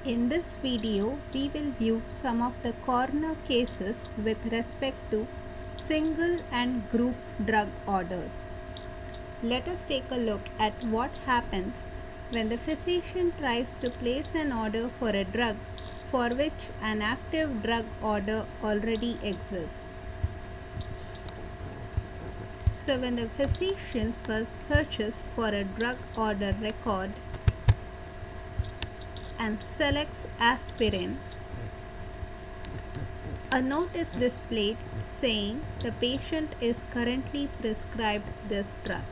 In this video, we will view some of the corner cases with respect to single and group drug orders. Let us take a look at what happens when the physician tries to place an order for a drug for which an active drug order already exists. So when the physician first searches for a drug order record and selects aspirin, a note is displayed saying the patient is currently prescribed this drug.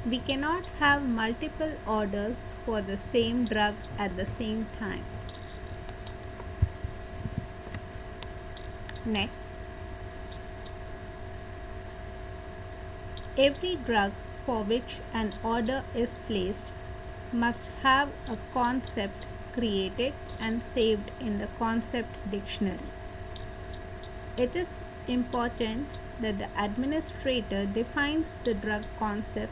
We cannot have multiple orders for the same drug at the same time. Next, every drug for which an order is placed must have a concept created and saved in the concept dictionary. It is important that the administrator defines the drug concept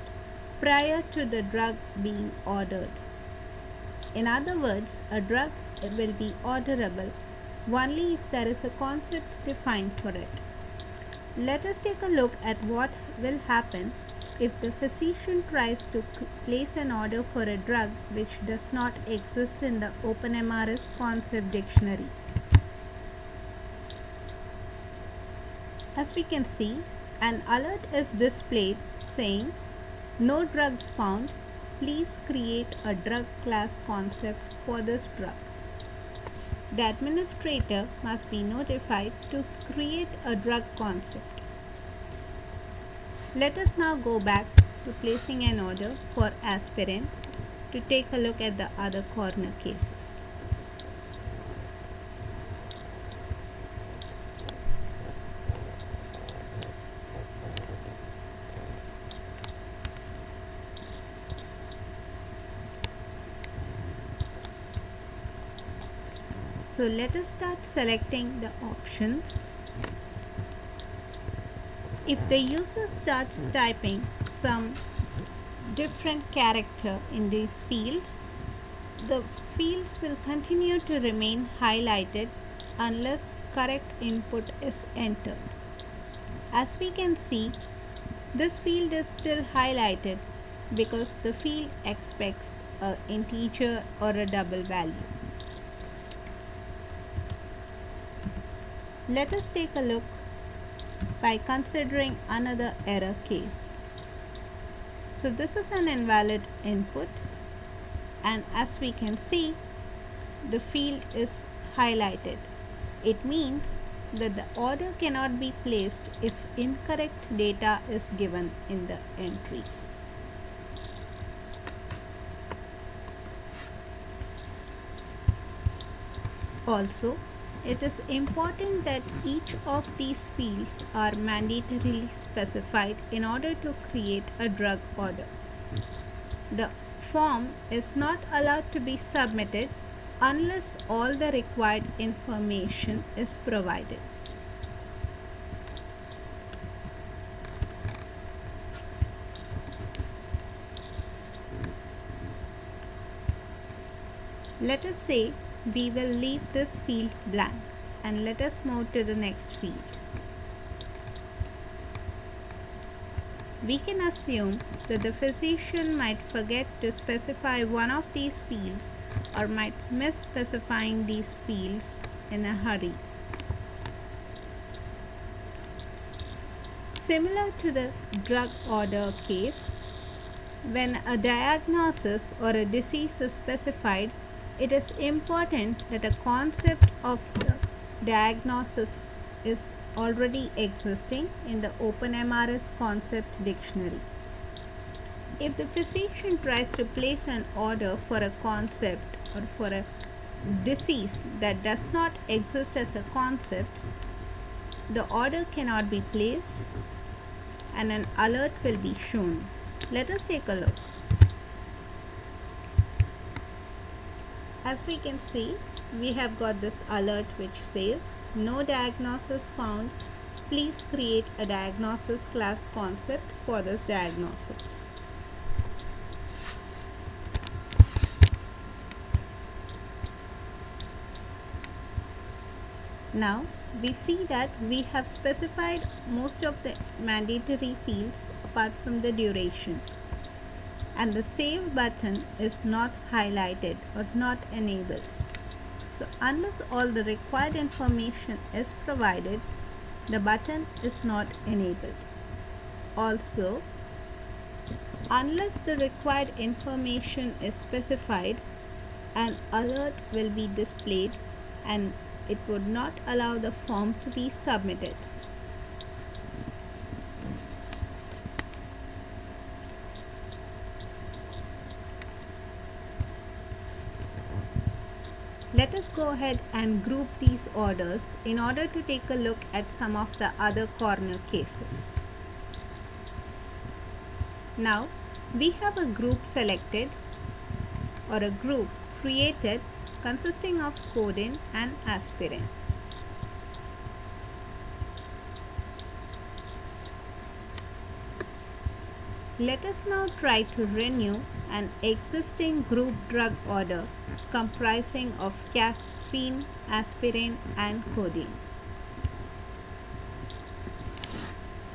prior to the drug being ordered. In other words, a drug will be orderable only if there is a concept defined for it. Let us take a look at what will happen if the physician tries to place an order for a drug which does not exist in the OpenMRS concept dictionary. As we can see, an alert is displayed saying, "No drugs found. Please create a drug class concept for this drug." The administrator must be notified to create a drug concept. Let us now go back to placing an order for aspirin to take a look at the other corner cases. So let us start selecting the options. If the user starts typing some different character in these fields, the fields will continue to remain highlighted unless correct input is entered. As we can see, this field is still highlighted because the field expects an integer or a double value. Let us take a look by considering another error case. So this is an invalid input, and as we can see, the field is highlighted. It means that the order cannot be placed if incorrect data is given in the entries. Also, it is important that each of these fields are mandatorily specified in order to create a drug order. The form is not allowed to be submitted unless all the required information is provided. Let us say we will leave this field blank and let us move to the next field. We can assume that the physician might forget to specify one of these fields or might miss specifying these fields in a hurry. Similar to the drug order case, when a diagnosis or a disease is specified, it is important that a concept of the diagnosis is already existing in the OpenMRS concept dictionary. If the physician tries to place an order for a concept or for a disease that does not exist as a concept, the order cannot be placed and an alert will be shown. Let us take a look. As we can see, we have got this alert which says, "No diagnosis found. Please create a diagnosis class concept for this diagnosis." Now we see that we have specified most of the mandatory fields apart from the duration, and the save button is not highlighted or not enabled. So unless all the required information is provided, the button is not enabled. Also, unless the required information is specified, an alert will be displayed and it would not allow the form to be submitted. Let us go ahead and group these orders in order to take a look at some of the other corner cases. Now we have a group selected or a group created consisting of codeine and aspirin. Let us now try to renew an existing group drug order comprising of caffeine, aspirin and codeine.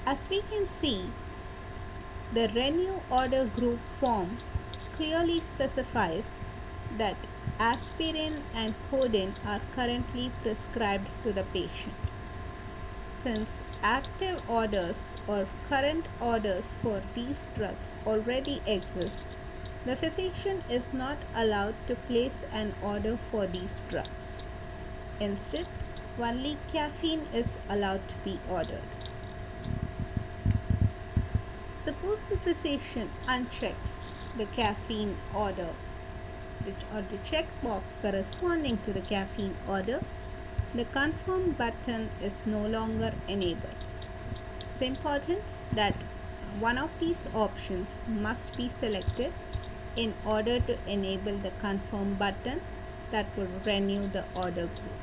As we can see, the renew order group form clearly specifies that aspirin and codeine are currently prescribed to the patient. Since active orders or current orders for these drugs already exist, the physician is not allowed to place an order for these drugs. Instead, only caffeine is allowed to be ordered. Suppose the physician unchecks the caffeine order or the checkbox corresponding to the caffeine order, the confirm button is no longer enabled. It's important that one of these options must be selected in order to enable the confirm button that will renew the order group.